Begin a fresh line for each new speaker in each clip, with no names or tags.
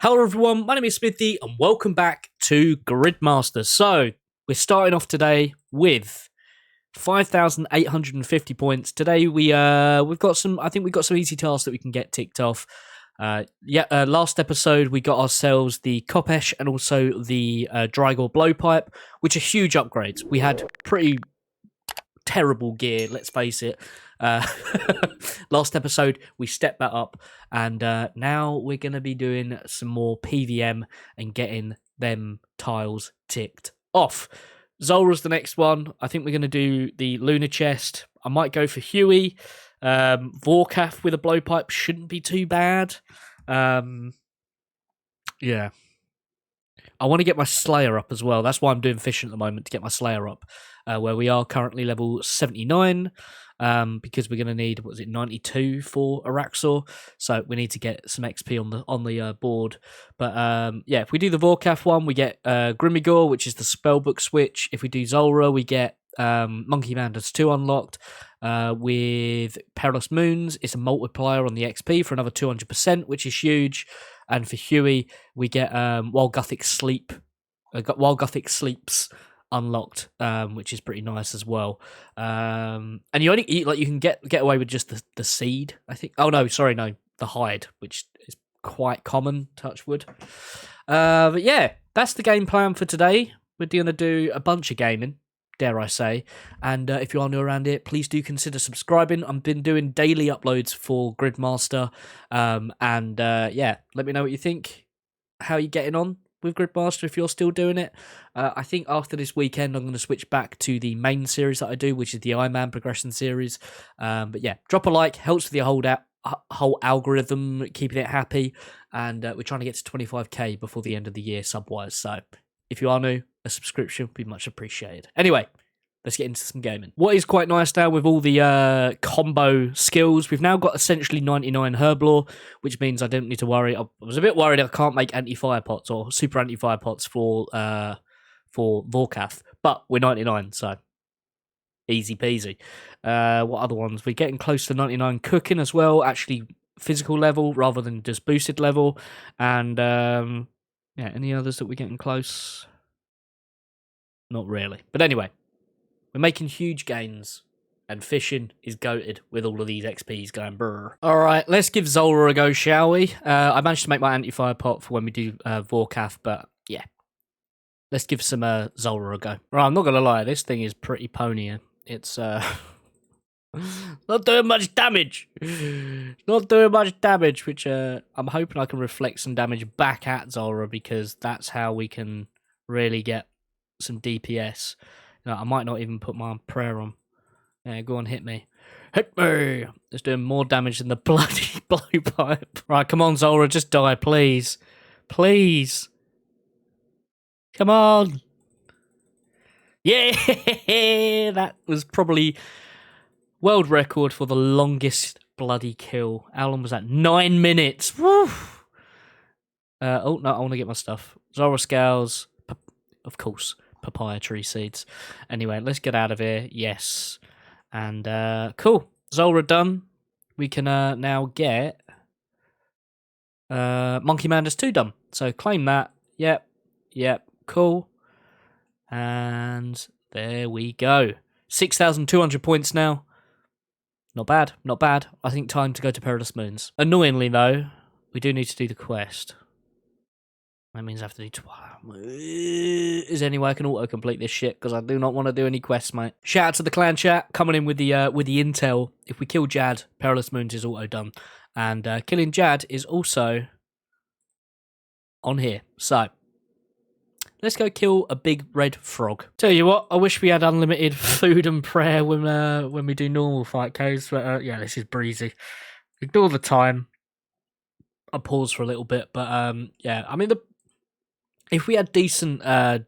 Hello everyone, my name is Smithy and welcome back to Gridmaster. So, we're starting off today with 5,850 points. Today we've got some easy tasks that we can get ticked off. Last episode we got ourselves the Kopesh and also the Drygor Blowpipe, which are huge upgrades. We had pretty terrible gear, let's face it. Last episode we stepped that up, and now we're going to be doing some more PVM and getting them tiles ticked off. Zulrah's the next one. I think we're going to do the Lunar Chest. I might go for Huey. Vorkath with a blowpipe shouldn't be too bad. Yeah. I want to get my Slayer up as well. That's why I'm doing Fishing at the moment, to get my Slayer up, where we are currently level 79, because we're going to need, 92 for Araxor, so we need to get some XP on the board. But if we do the Vorkath one, we get Grimoire, which is the spellbook switch. If we do Zulrah, we get Monkey Manders 2 unlocked. With Perilous Moons, it's a multiplier on the XP for another 200%, which is huge. And for Huey, we get While Gothic Sleeps unlocked, which is pretty nice as well. And you can get away with just the seed, I think. Oh no, sorry, no, the hide, which is quite common, touch wood. But yeah, that's the game plan for today. We're gonna do a bunch of gaming, dare I say. And if you are new around here, please do consider subscribing. I've been doing daily uploads for Gridmaster. Let me know what you think, how you're getting on with Gridmaster if you're still doing it. I think after this weekend, I'm going to switch back to the main series that I do, which is the Iron Man progression series. But yeah, drop a like, helps with the whole algorithm, keeping it happy. And we're trying to get to 25k before the end of the year sub-wise. So if you are new, a subscription would be much appreciated. Anyway, let's get into some gaming. What is quite nice now with all the combo skills, we've now got essentially 99 Herblore, which means I don't need to worry. I was a bit worried I can't make anti-fire pots or super anti-fire pots for Vorkath, but we're 99, so easy peasy. What other ones? We're getting close to 99 cooking as well, actually physical level rather than just boosted level. And any others that we're getting close? Not really. But anyway, we're making huge gains, and Fishing is goated with all of these XPs going brrr. All right, let's give Zulrah a go, shall we? I managed to make my anti-fire pot for when we do Vorkath, but yeah. Let's give some Zulrah a go. Right, I'm not going to lie, this thing is pretty pony. It's not doing much damage. Not doing much damage, which I'm hoping I can reflect some damage back at Zulrah, because that's how we can really get some DPS. I might not even put my prayer on. Yeah, go on, hit me. Hit me! It's doing more damage than the bloody blowpipe. Right, come on, Zulrah, just die, please. Please. Come on. Yeah! That was probably world record for the longest bloody kill. How long was that? 9 minutes! Woo! I want to get my stuff. Zulrah Scales, of course. Papaya tree seeds. Anyway, let's get out of here. Yes. And cool. Zulrah done. We can now get Monkey Manders 2 done. So claim that. Yep. Cool. And there we go. 6,200 points now. Not bad. I think time to go to Perilous Moons. Annoyingly though, we do need to do the quest. That means I have to do Is there any way I can auto-complete this shit? Because I do not want to do any quests, mate. Shout out to the clan chat coming in with the intel. If we kill Jad, Perilous Moons is auto done, and killing Jad is also on here. So let's go kill a big red frog. Tell you what, I wish we had unlimited food and prayer when we do normal fight codes. But yeah, this is breezy. Ignore the time. I'll pause for a little bit, but yeah, I mean if we had decent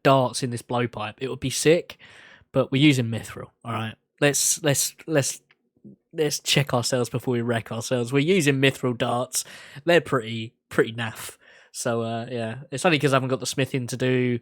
darts in this blowpipe, it would be sick. But we're using Mithril. All right, let's check ourselves before we wreck ourselves. We're using Mithril darts. They're pretty naff. So yeah, it's only because I haven't got the smithing to do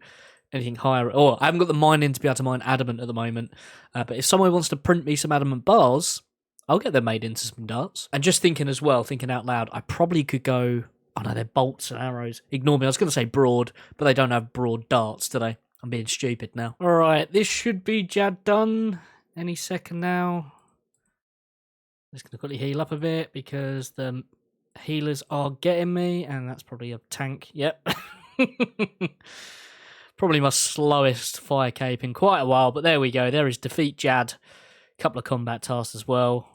anything higher, or I haven't got the mining to be able to mine adamant at the moment. But if someone wants to print me some adamant bars, I'll get them made into some darts. And just thinking out loud, I probably could go Oh no, they're bolts and arrows. Ignore me. I was going to say broad, but they don't have broad darts, do they? I'm being stupid now. All right, this should be Jad done any second now. Just going to quickly heal up a bit because the healers are getting me, and that's probably a tank. Yep. Probably my slowest fire cape in quite a while, but there we go. There is defeat Jad. A couple of combat tasks as well.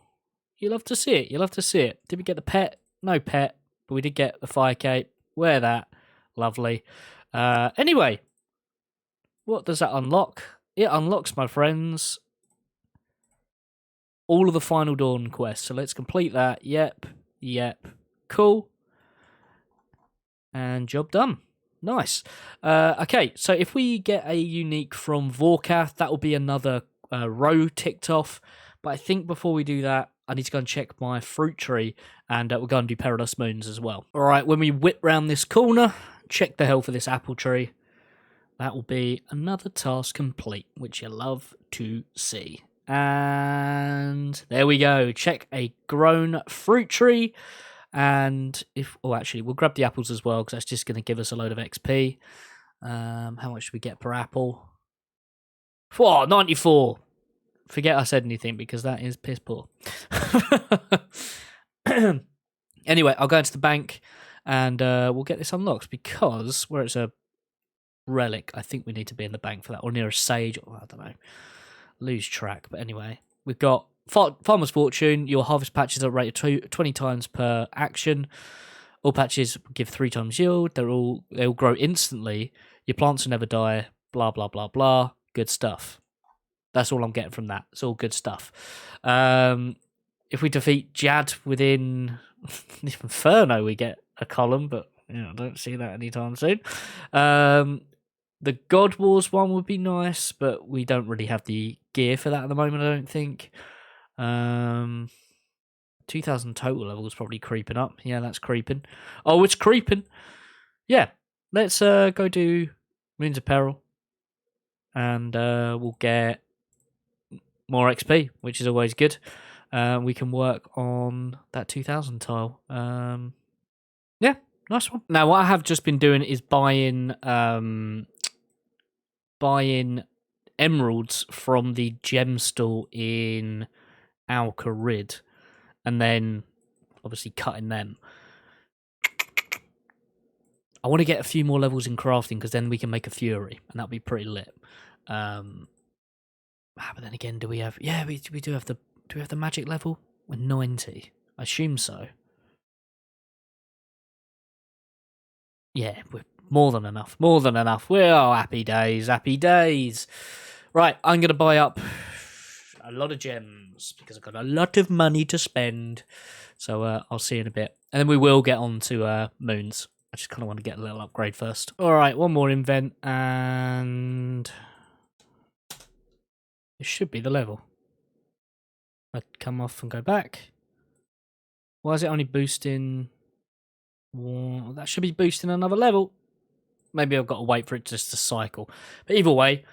You love to see it. You love to see it. Did we get the pet? No pet, but we did get the fire cape. Wear that. Lovely. Anyway, what does that unlock? It unlocks, my friends, all of the Final Dawn quests. So let's complete that. Yep. Cool. And job done. Nice. Okay, so if we get a unique from Vorkath, that will be another row ticked off. But I think before we do that, I need to go and check my fruit tree, and we'll go and do Perilous Moons as well. All right, when we whip round this corner, check the health of this apple tree. That will be another task complete, which you love to see. And there we go. Check a grown fruit tree. And actually, we'll grab the apples as well, because that's just going to give us a load of XP. How much do we get per apple? 94. Forget I said anything, because that is piss poor. Anyway, I'll go into the bank, and we'll get this unlocked, because where it's a relic, I think we need to be in the bank for that, or near a sage, or I don't know. Lose track, but anyway, we've got Farmer's Fortune. Your harvest patches are rated 20 times per action. All patches give 3 times yield. They'll grow instantly. Your plants will never die. Blah blah blah blah. Good stuff. That's all I'm getting from that. It's all good stuff. If we defeat Jad within Inferno, we get a column, but I don't see that anytime soon. The God Wars one would be nice, but we don't really have the gear for that at the moment, I don't think. 2,000 total level is probably creeping up. Yeah, that's creeping. Oh, it's creeping. Yeah, let's go do Moons of Peril, and we'll get more XP, which is always good. We can work on that 2,000 tile. Yeah, nice one. Now, what I have just been doing is buying emeralds from the gem store in Al-Kharid, and then obviously cutting them. I want to get a few more levels in crafting, because then we can make a fury, and that'll be pretty lit. But then again, do we have? Yeah, we do have the. Do we have the magic level? We're 90. I assume so. Yeah, we're more than enough. More than enough. We are happy days. Happy days. Right, I'm going to buy up a lot of gems, because I've got a lot of money to spend. So I'll see you in a bit. And then we will get on to moons. I just kind of want to get a little upgrade first. All right, one more invent, and it should be the level. I'd come off and go back. Why is it only boosting? Well, that should be boosting another level. Maybe I've got to wait for it just to cycle. But either way,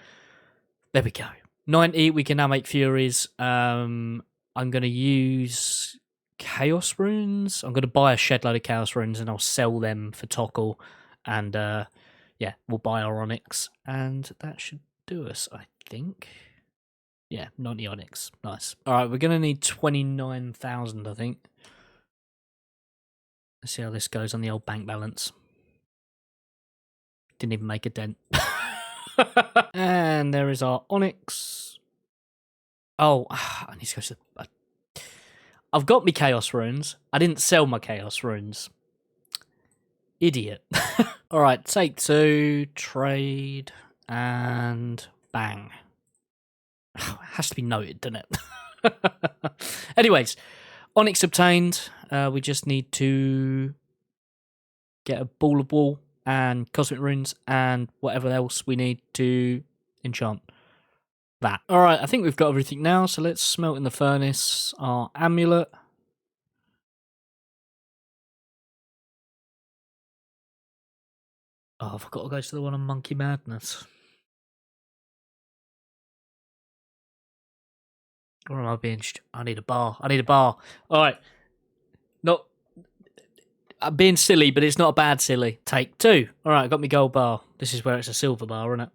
there we go. 90, we can now make Furies. I'm going to use Chaos Runes. I'm going to buy a shed load of Chaos Runes, and I'll sell them for Tockle. And yeah, we'll buy our Onyx. And that should do us, I think. Yeah, 90 Onyx. Nice. All right, we're going to need 29,000, I think. Let's see how this goes on the old bank balance. Didn't even make a dent. And there is our Onyx. Oh, I need to go to the... I've got my Chaos Runes. I didn't sell my Chaos Runes. Idiot. All right, take 2, trade, and bang. It has to be noted, doesn't it? Anyways, Onyx obtained. We just need to get a ball of wool and cosmic runes and whatever else we need to enchant that. All right, I think we've got everything now, so let's smelt in the furnace our amulet. Oh, I've got to go to the one on Monkey Madness. Or am I being... I need a bar. I need a bar. All right. No. I'm being silly, but it's not a bad silly. Take 2. All right, I got my gold bar. This is where it's a silver bar, isn't it?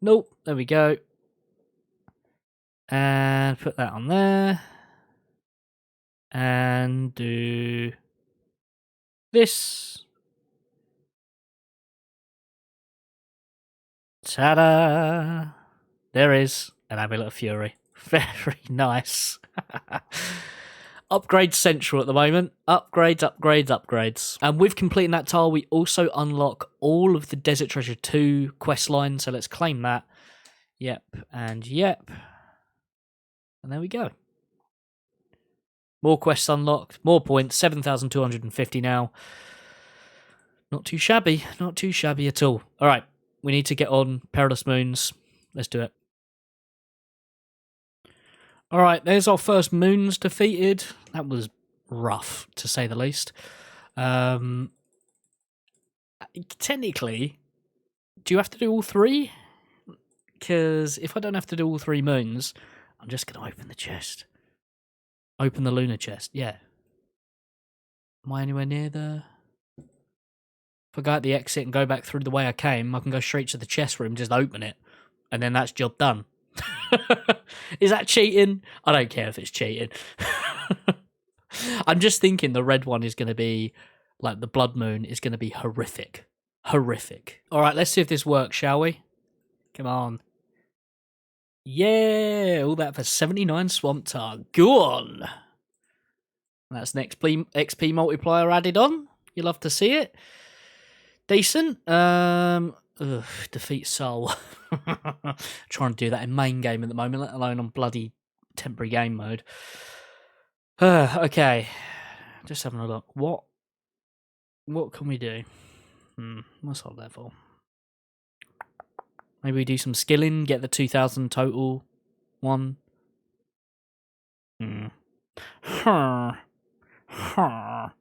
Nope. There we go. And put that on there. And do this. Ta-da! There is an Amulet of Fury. Very nice. Upgrade central at the moment. Upgrades, upgrades, upgrades. And with completing that tile, we also unlock all of the Desert Treasure 2 quest lines. So let's claim that. Yep, and yep. And there we go. More quests unlocked. More points. 7,250 now. Not too shabby. Not too shabby at all. All right. We need to get on Perilous Moons. Let's do it. All right, there's our first moons defeated. That was rough, to say the least. Technically, do you have to do all 3? Because if I don't have to do all 3 moons, I'm just going to open the chest. Open the lunar chest, yeah. Am I anywhere near the... If I go at the exit and go back through the way I came, I can go straight to the chest room, just open it, and then that's job done. Is that cheating? I don't care if it's cheating. I'm just thinking the red one is going to be, like the blood moon, is going to be horrific. Horrific. All right, let's see if this works, shall we? Come on. Yeah, all that for 79 Swamp Tar. Go on. That's an XP multiplier added on. You love to see it. Decent. Defeat Soul. Trying to do that in main game at the moment, let alone on bloody temporary game mode. Okay. Just having a look. What can we do? What's our level? Maybe we do some skilling, get the 2,000 total one.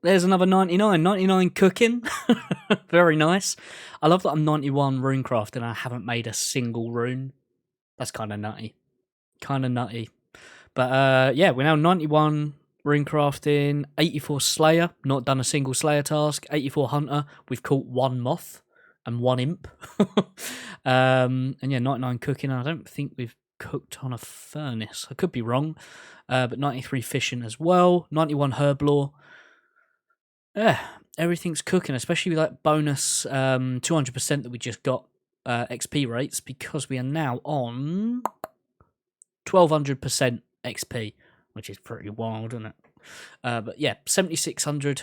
There's another 99. 99 cooking. Very nice. I love that I'm 91 runecraft and I haven't made a single rune. That's kind of nutty. Kind of nutty. But yeah, we're now 91 runecrafting, 84 Slayer, not done a single Slayer task, 84 Hunter, we've caught 1 Moth and 1 Imp. And yeah, 99 cooking. I don't think we've cooked on a furnace. I could be wrong. But 93 fishing as well. 91 herblore. Yeah, everything's cooking, especially with that bonus 200% that we just got XP rates, because we are now on 1200% XP, which is pretty wild, isn't it? But yeah, 7,600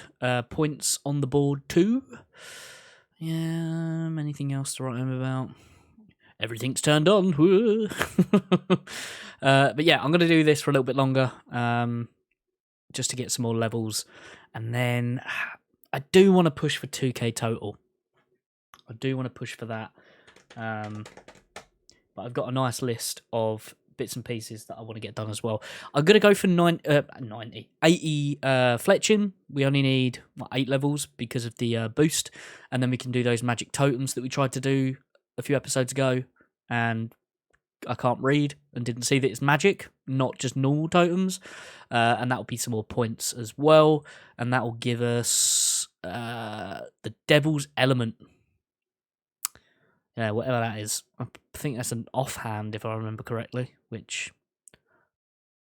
points on the board too. Yeah, anything else to write home about? Everything's turned on. But yeah, I'm going to do this for a little bit longer, just to get some more levels. And then I do want to push for 2k total. I do want to push for that. But I've got a nice list of bits and pieces that I want to get done as well. I'm going to go for 80 fletching. We only need 8 levels because of the boost. And then we can do those magic totems that we tried to do a few episodes ago. And I can't read and didn't see that it's magic, not just normal totems. And that will be some more points as well. And that will give us the Devil's Element. Yeah, whatever that is. I think that's an offhand, if I remember correctly, which,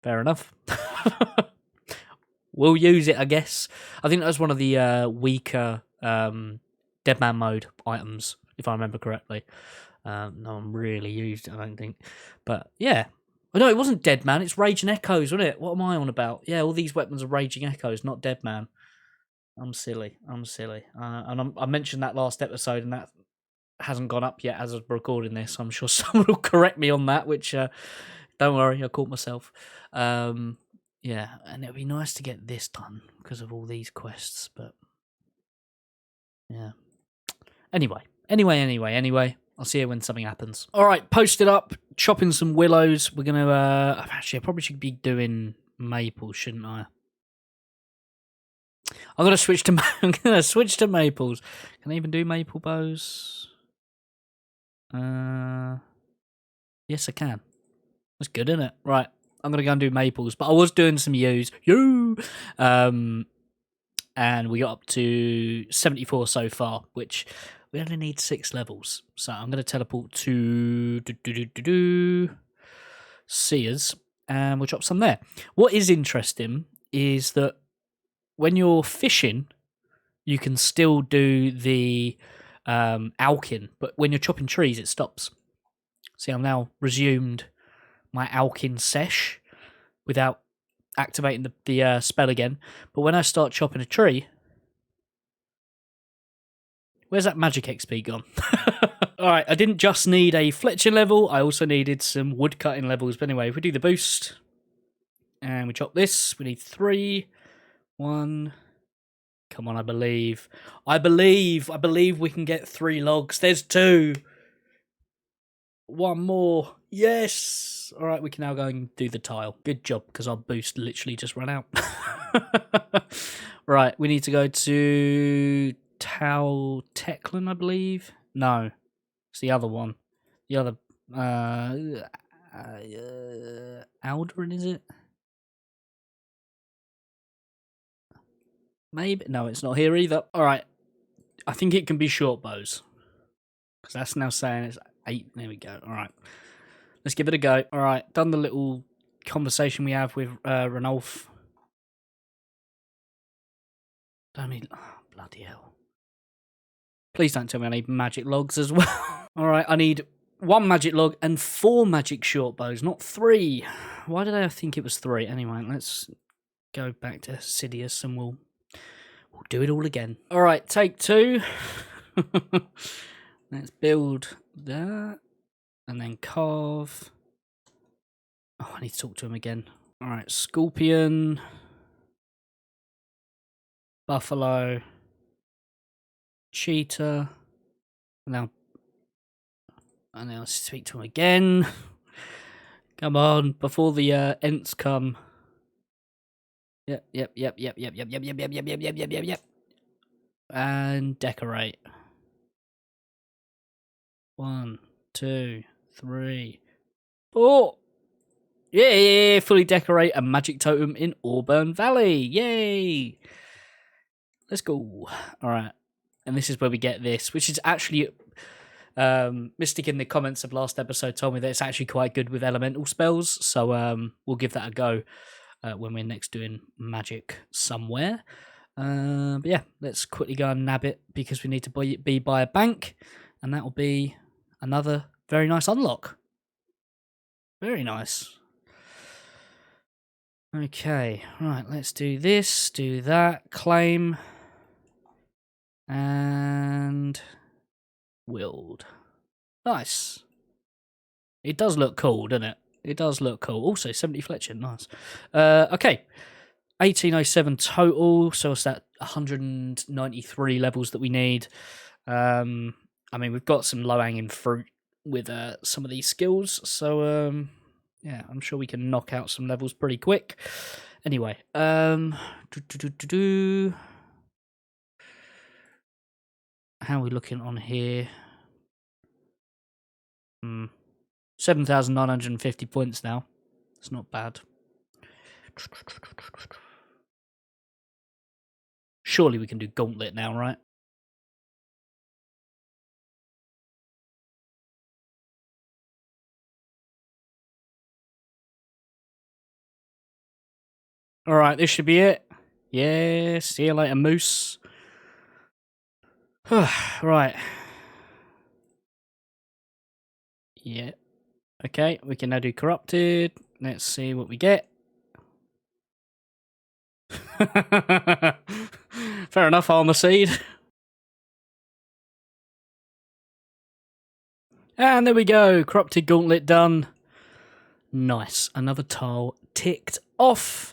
fair enough. We'll use it, I guess. I think that was one of the weaker Deadman mode items, if I remember correctly. No one really used it, I don't think. But yeah. Oh, no, it wasn't Deadman, it's Raging Echoes, wasn't it? What am I on about? Yeah, all these weapons are Raging Echoes, not Deadman. I'm silly. And I mentioned that last episode, and that hasn't gone up yet as of recording this. I'm sure someone will correct me on that, which, don't worry, I caught myself. Yeah, and it'd be nice to get this done because of all these quests, but yeah. Anyway. I'll see you when something happens. All right, posted up, chopping some willows. We're going to... actually, I probably should be doing maples, shouldn't I? I'm going to switch to maples. Can I even do maple bows? Yes, I can. That's good, isn't it? Right, I'm going to go and do maples. But I was doing some yews. and we got up to 74 so far, which we only need 6 levels. So I'm going to teleport to Seers, and we'll drop some there. What is interesting is that when you're fishing, you can still do the alkin, but when you're chopping trees, it stops. See, I've now resumed my alkin sesh without activating the spell again. But when I start chopping a tree, where's that magic XP gone? Alright, I didn't just need a fletching level, I also needed some wood cutting levels. But anyway, if we do the boost, and we chop this, we need 3. 1. Come on, I believe we can get 3 logs. There's 2. 1 more. Yes. All right, we can now go and do the tile. Good job, because our boost literally just ran out. Right, we need to go to Tal Teclan, I believe. No, it's the other one. The other Alderin, is it? Maybe. No, it's not here either. All right, I think it can be short bows, because that's now saying it's 8. There we go. All right, let's give it a go. All right, done the little conversation we have with Ranulf. Don't need... Oh, bloody hell. Please don't tell me I need magic logs as well. All right, I need 1 magic log and 4 magic short bows, not 3. Why did I think it was 3? Anyway, let's go back to Sidious and we'll do it all again. All right, take 2. Let's build that and then carve. Oh, I need to talk to him again. All right, Scorpion, Buffalo, Cheetah. Now, and then I'll speak to him again. Come on, before the Ents come. Yep. And decorate. 1, 2, 3, 4. Yeah, fully decorate a magic totem in Auburn Valley. Yay! Let's go. All right. And this is where we get this, which is actually... Mystic in the comments of last episode told me that it's actually quite good with elemental spells. So we'll give that a go when we're next doing magic somewhere. But yeah, let's quickly go and nab it because we need to be by a bank. And that will be another very nice unlock. Very nice. Okay, right, let's do this, do that, claim, and wield. Nice. It does look cool, doesn't it? It does look cool. Also, 70 fletching, nice. Okay, 1807 total, so it's that 193 levels that we need. I mean, we've got some low-hanging fruit with some of these skills, so... yeah, I'm sure we can knock out some levels pretty quick. Anyway, how are we looking on here? 7,950 points now. It's not bad. Surely we can do Gauntlet now, right? All right, this should be it. Yeah, see you later, Moose. Right. Yeah. Okay, we can now do Corrupted. Let's see what we get. Fair enough, Armor Seed. And there we go. Corrupted Gauntlet done. Nice. Another tile ticked off.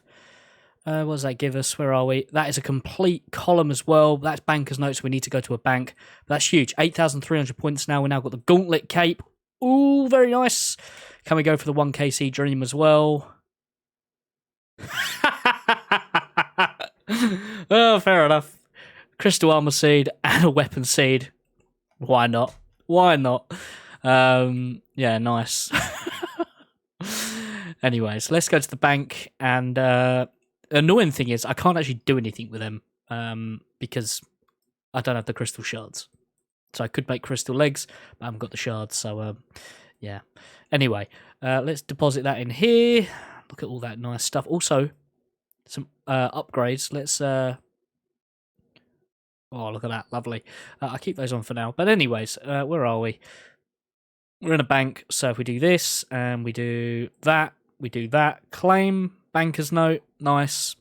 What does that give us? Where are we? That is a complete column as well. That's banker's notes. We need to go to a bank. But that's huge. 8,300 points now. We've now got the Gauntlet Cape. Ooh, very nice. Can we go for the 1KC Dream as well? Oh, fair enough. Crystal Armor Seed and a Weapon Seed. Why not? Why not? Yeah, nice. Anyways, let's go to the bank and... annoying thing is I can't actually do anything with them because I don't have the crystal shards. So I could make crystal legs, but I haven't got the shards, so yeah. Anyway, let's deposit that in here. Look at all that nice stuff. Also, some upgrades. Let's... oh, look at that. Lovely. I'll keep those on for now. But anyways, where are we? We're in a bank, so if we do this, and we do that, claim, banker's note, nice.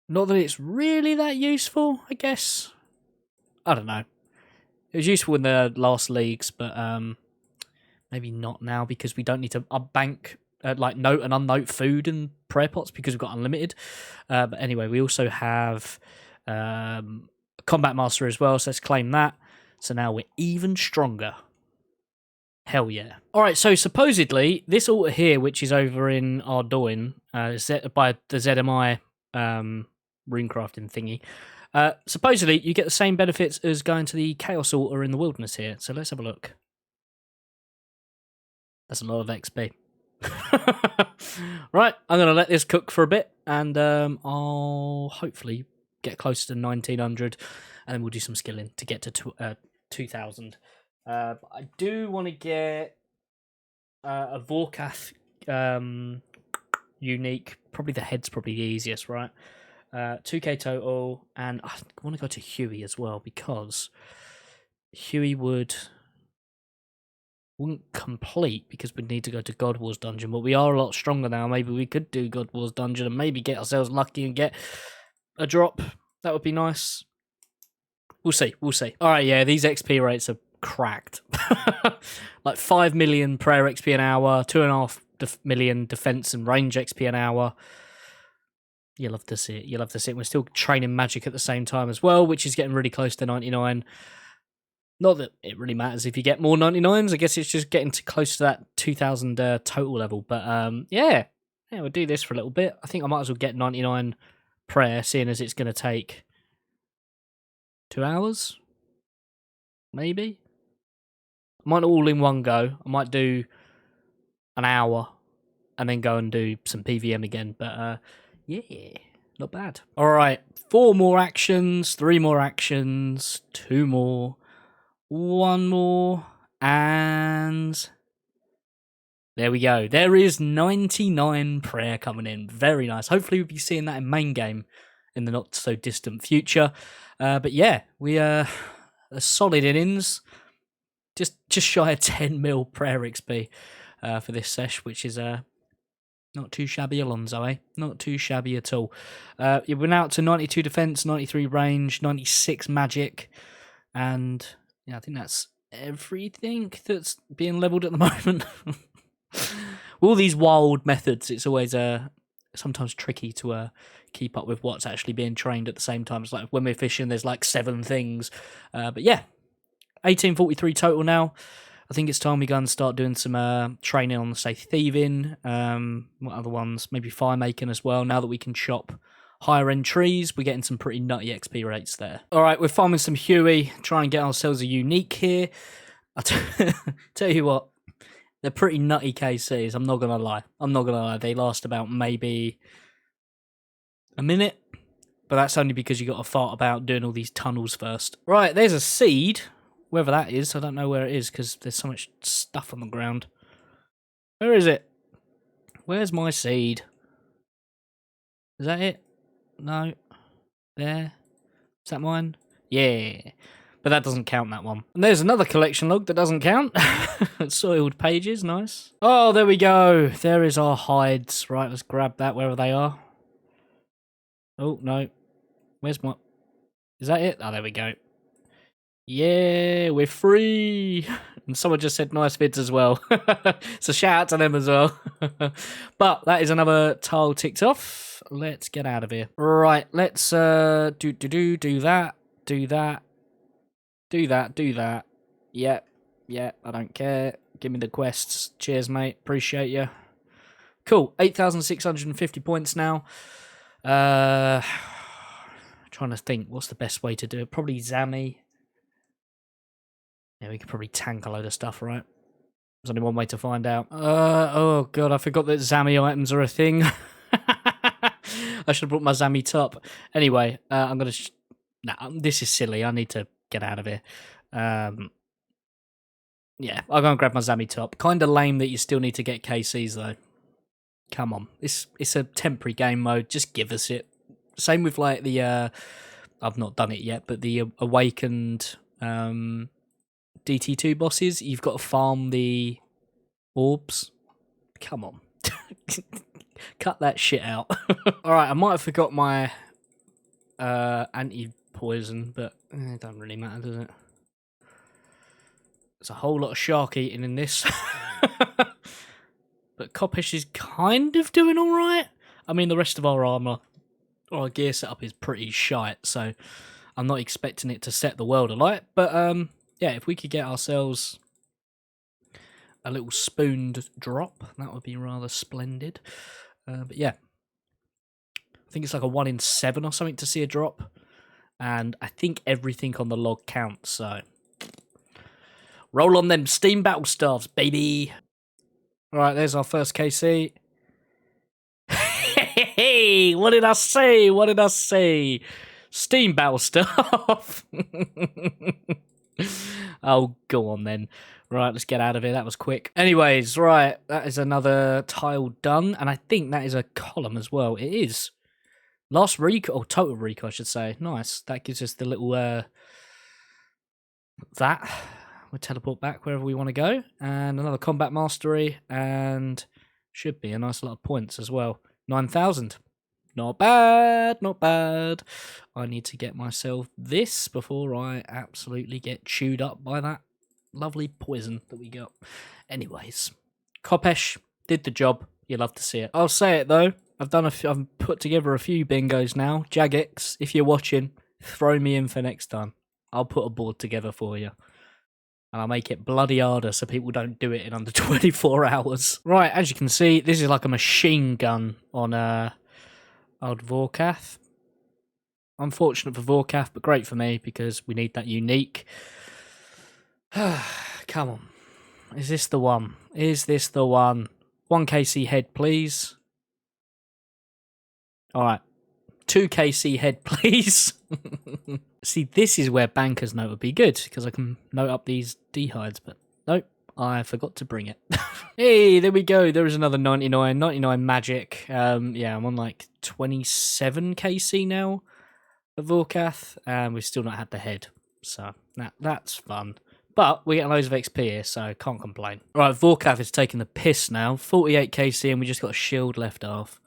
Not that it's really that useful, I guess. I don't know. It was useful in the last leagues, but maybe not now because we don't need to bank like note and unnote food and prayer pots because we've got unlimited. But anyway, we also have combat master as well, so let's claim that. So now we're even stronger. Hell yeah. All right, so supposedly this altar here, which is over in Ardoin, by the ZMI runecrafting thingy, supposedly you get the same benefits as going to the Chaos Altar in the wilderness here. So let's have a look. That's a lot of XP. Right, I'm going to let this cook for a bit, and I'll hopefully get closer to 1900, and then we'll do some skilling to get to 2000. But I do want to get a Vorkath unique. Probably the head's probably the easiest, right? 2k total, and I want to go to Huey as well because Huey wouldn't complete because we'd need to go to God Wars dungeon, but we are a lot stronger now. Maybe we could do God Wars dungeon and maybe get ourselves lucky and get a drop. That would be nice. We'll see. All right, yeah, these XP rates are cracked. Like 5 million prayer XP an hour, 2.5 million defense and range XP an hour. You love to see it. We're still training magic at the same time as well, which is getting really close to 99. Not that it really matters if you get more 99s. I guess it's just getting close to that 2000 total level. But yeah, we'll do this for a little bit. I think I might as well get 99 prayer, seeing as it's going to take 2 hours, maybe. I might not all in one go. I might do an hour and then go and do some PVM again. But yeah, not bad. All right, 4 more actions, 3 more actions, 2 more, 1 more, and there we go. There is 99 prayer coming in. Very nice. Hopefully we'll be seeing that in main game in the not so distant future. But yeah, we are a solid innings. Just shy of 10 mil prayer XP for this sesh, which is not too shabby, Alonso, eh? Not too shabby at all. We're now up to 92 defense, 93 range, 96 magic, and yeah, I think that's everything that's being leveled at the moment. All these wild methods, it's always sometimes tricky to keep up with what's actually being trained at the same time. It's like when we're fishing, there's like 7 things. But yeah, 1843 total now. I think it's time we go and start doing some training on, say, thieving. What other ones? Maybe fire making as well. Now that we can chop higher end trees, we're getting some pretty nutty XP rates there. All right, we're farming some Huey. Try and get ourselves a unique here. Tell you what, they're pretty nutty KCs. I'm not gonna lie. They last about maybe a minute, but that's only because you got to fart about doing all these tunnels first. Right, there's a seed. Wherever that is, I don't know where it is because there's so much stuff on the ground. Where is it? Where's my seed? Is that it? No. There. Is that mine? Yeah. But that doesn't count, that one. And there's another collection log that doesn't count. Soiled pages, nice. Oh, there we go. There is our hides. Right, let's grab that wherever they are. Oh, no. Where's my... Is that it? Oh, there we go. Yeah, we're free. And someone just said nice vids as well. So shout out to them as well. But that is another tile ticked off. Let's get out of here. Right, let's do that. Yeah, I don't care. Give me the quests. Cheers, mate. Appreciate you. Cool. 8,650 points now. Trying to think what's the best way to do it. Probably Zami. Yeah, we could probably tank a load of stuff, right? There's only one way to find out. Oh god, I forgot that Zami items are a thing. I should have brought my Zammy top. Anyway, I'm going to... Nah, this is silly. I need to get out of here. Yeah, I'll go and grab my Zammy top. Kind of lame that you still need to get KCs, though. Come on. It's a temporary game mode. Just give us it. Same with, like, the... I've not done it yet, but the Awakened DT2 bosses, you've got to farm the orbs. Come on. Cut that shit out. Alright, I might have forgot my anti-poison, but it doesn't really matter, does it? There's a whole lot of shark eating in this. But Koppish is kind of doing alright. I mean, the rest of our armour, or our gear setup is pretty shite, so I'm not expecting it to set the world alight. But yeah, if we could get ourselves a little spooned drop, that would be rather splendid. But yeah, I think it's like a 1 in 7 or something to see a drop. And I think everything on the log counts, so... Roll on them steam battle staves, baby! Alright, there's our first KC. Hey, what did I say? What did I say? Steam battle staff! Oh, go on then. Right, let's get out of here. That was quick. Anyways, right, that is another tile done. And I think that is a column as well. It is. Last recall, or total recall, I should say. Nice. That gives us the little, that. We'll teleport back wherever we want to go. And another combat mastery. And should be a nice lot of points as well. 9,000. Not bad, not bad. I need to get myself this before I absolutely get chewed up by that lovely poison that we got. Anyways, Koppish did the job. You'll love to see it. I'll say it though. I've put together a few bingos now. Jagex, if you're watching, throw me in for next time. I'll put a board together for you. And I'll make it bloody harder so people don't do it in under 24 hours. Right, as you can see, this is like a machine gun on old Vorkath. Unfortunate for Vorkath, but great for me because we need that unique. Come on. Is this the one? Is this the one? 1 KC head, please. Alright. 2 KC head, please. See, this is where Banker's Note would be good, because I can note up these dehides, but nope, I forgot to bring it. Hey, there we go. There is another 99. 99 magic. Yeah, I'm on like 27 KC now of Vorkath, and we've still not had the head. So, that's fun. But we get loads of XP here, so can't complain. Right, Vorkath is taking the piss now. 48 KC, and we just got a shield left off.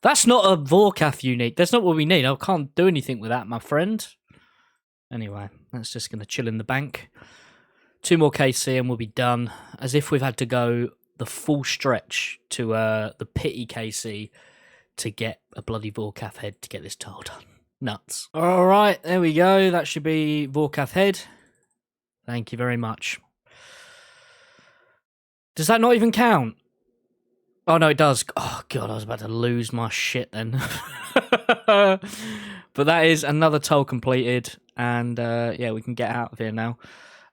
That's not a Vorkath unique. That's not what we need. I can't do anything with that, my friend. Anyway, that's just going to chill in the bank. 2 more KC and we'll be done. As if we've had to go the full stretch to the pity KC to get a bloody Vorkath head to get this tile done. Nuts. All right, there we go. That should be Vorkath head. Thank you very much. Does that not even count? Oh, no, it does. Oh, God, I was about to lose my shit then. But that is another toll completed. And, yeah, we can get out of here now.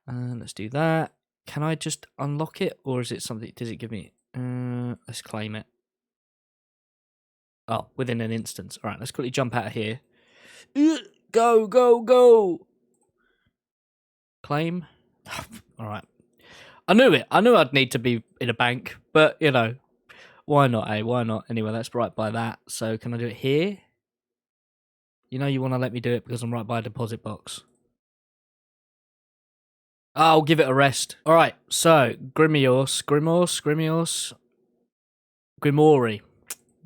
Let's do that. Can I just unlock it? Or is it something... Does it give me... let's claim it. Oh, within an instance. All right, let's quickly jump out of here. Go, go, go! Claim. All right. I knew it. I knew I'd need to be in a bank. But, you know... Why not, eh? Why not? Anyway, that's right by that. So, can I do it here? You know you want to let me do it because I'm right by a deposit box. I'll give it a rest. Alright, so, Grimoire.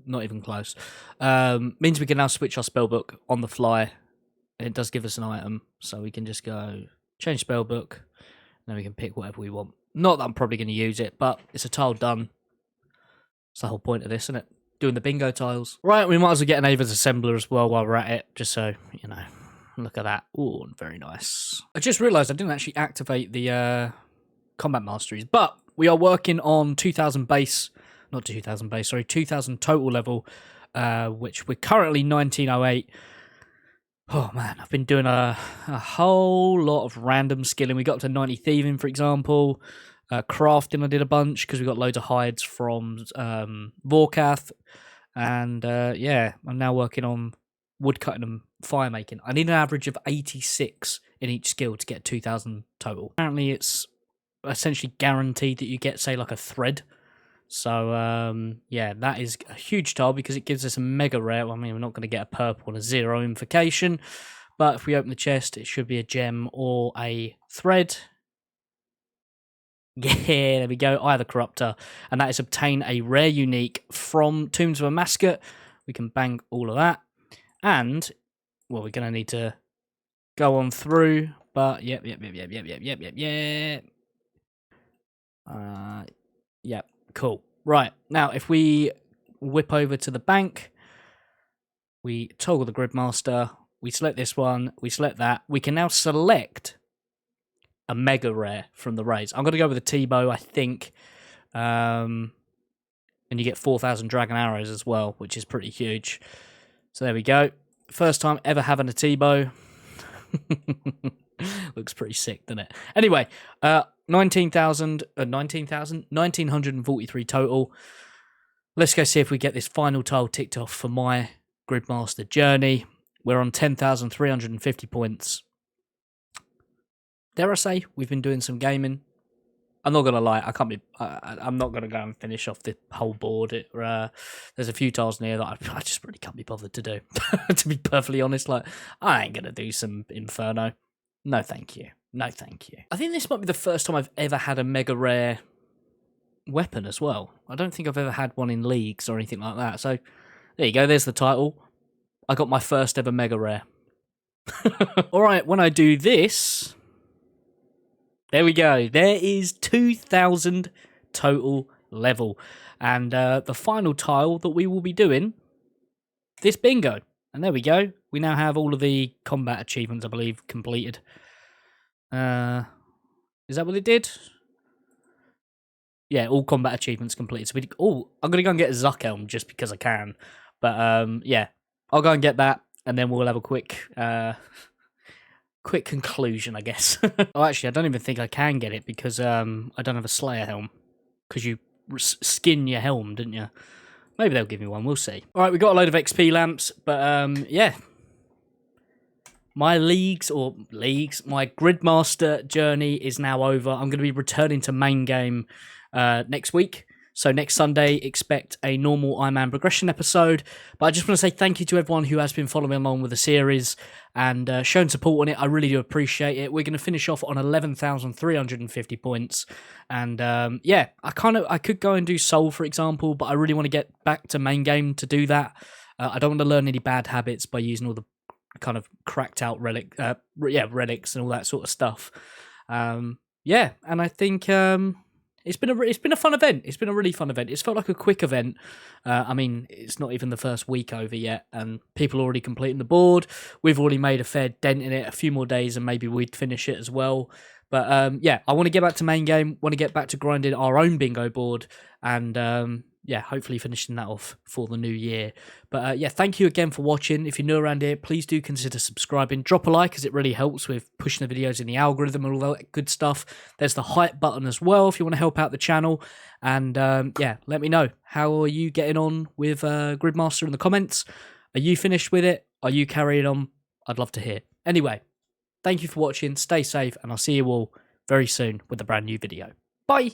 Not even close. Means we can now switch our spellbook on the fly. And it does give us an item. So, we can just go change spellbook. And then we can pick whatever we want. Not that I'm probably going to use it, but it's a tile done. That's the whole point of this, isn't it? Doing the bingo tiles. Right, we might as well get an Ava's Assembler as well while we're at it, just so, you know, look at that. Ooh, very nice. I just realised I didn't actually activate the combat masteries, but we are working on 2,000 base, not 2,000 base, sorry, 2,000 total level, which we're currently 1908. Oh man, I've been doing a whole lot of random skilling. We got up to 90 thieving, for example. Crafting I did a bunch because we got loads of hides from Vorkath, And yeah, I'm now working on woodcutting and fire making. I need an average of 86 in each skill to get 2,000 total. Apparently, it's essentially guaranteed that you get, say, like a thread. So yeah, that is a huge tile because it gives us a mega rare. I mean, we're not going to get a purple and a 0 invocation, but if we open the chest, it should be a gem or a thread. Yeah, there we go. Eye of the Corruptor. And that is obtain a rare unique from Tombs of Amascut. We can bang all of that. And, well, we're going to need to go on through. But, yep. Yep, cool. Right, now, if we whip over to the bank, we toggle the Gridmaster, we select this one, we select that. We can now select a mega rare from the raise. I'm going to go with a T-bow, I think. And you get 4,000 dragon arrows as well, which is pretty huge. So there we go. First time ever having a T-bow. Looks pretty sick, doesn't it? Anyway, 1943 total. Let's go see if we get this final tile ticked off for my Gridmaster journey. We're on 10,350 points. Dare I say, we've been doing some gaming. I'm not gonna lie, I'm not gonna go and finish off the whole board. There's a few tiles in here that I just really can't be bothered to do. To be perfectly honest, like I ain't gonna do some Inferno. No, thank you. No, thank you. I think this might be the first time I've ever had a mega rare weapon as well. I don't think I've ever had one in leagues or anything like that. So there you go. There's the title. I got my first ever mega rare. All right, when I do this. There we go. There is 2,000 total level. And the final tile that we will be doing, this bingo. And there we go. We now have all of the combat achievements, I believe, completed. Is that what it did? Yeah, all combat achievements completed. So I'm going to go and get a Zuckelm just because I can. But yeah, I'll go and get that. And then we'll have a quick conclusion, I guess. Oh, actually, I don't even think I can get it because I don't have a Slayer helm. Because you skin your helm, didn't you? Maybe they'll give me one. We'll see. All right, we got a load of XP lamps, but yeah. My my Gridmaster journey is now over. I'm going to be returning to main game next week. So next Sunday, expect a normal Iron Man progression episode. But I just want to say thank you to everyone who has been following along with the series and shown support on it. I really do appreciate it. We're going to finish off on 11,350 points. And yeah, I could go and do Soul, for example, but I really want to get back to main game to do that. I don't want to learn any bad habits by using all the kind of cracked out relics and all that sort of stuff. Yeah, and I think it's been a fun event. It's been a really fun event. It's felt like a quick event. I mean, it's not even the first week over yet, and people are already completing the board. We've already made a fair dent in it. A few more days, and maybe we'd finish it as well. But yeah, I want to get back to main game. Want to get back to grinding our own bingo board, and yeah, hopefully finishing that off for the new year. But yeah, thank you again for watching. If you're new around here, please do consider subscribing. Drop a like, as it really helps with pushing the videos in the algorithm and all that good stuff. There's the hype button as well if you want to help out the channel. And yeah, let me know. How are you getting on with Gridmaster in the comments? Are you finished with it? Are you carrying on? I'd love to hear. Anyway, thank you for watching. Stay safe, and I'll see you all very soon with a brand new video. Bye!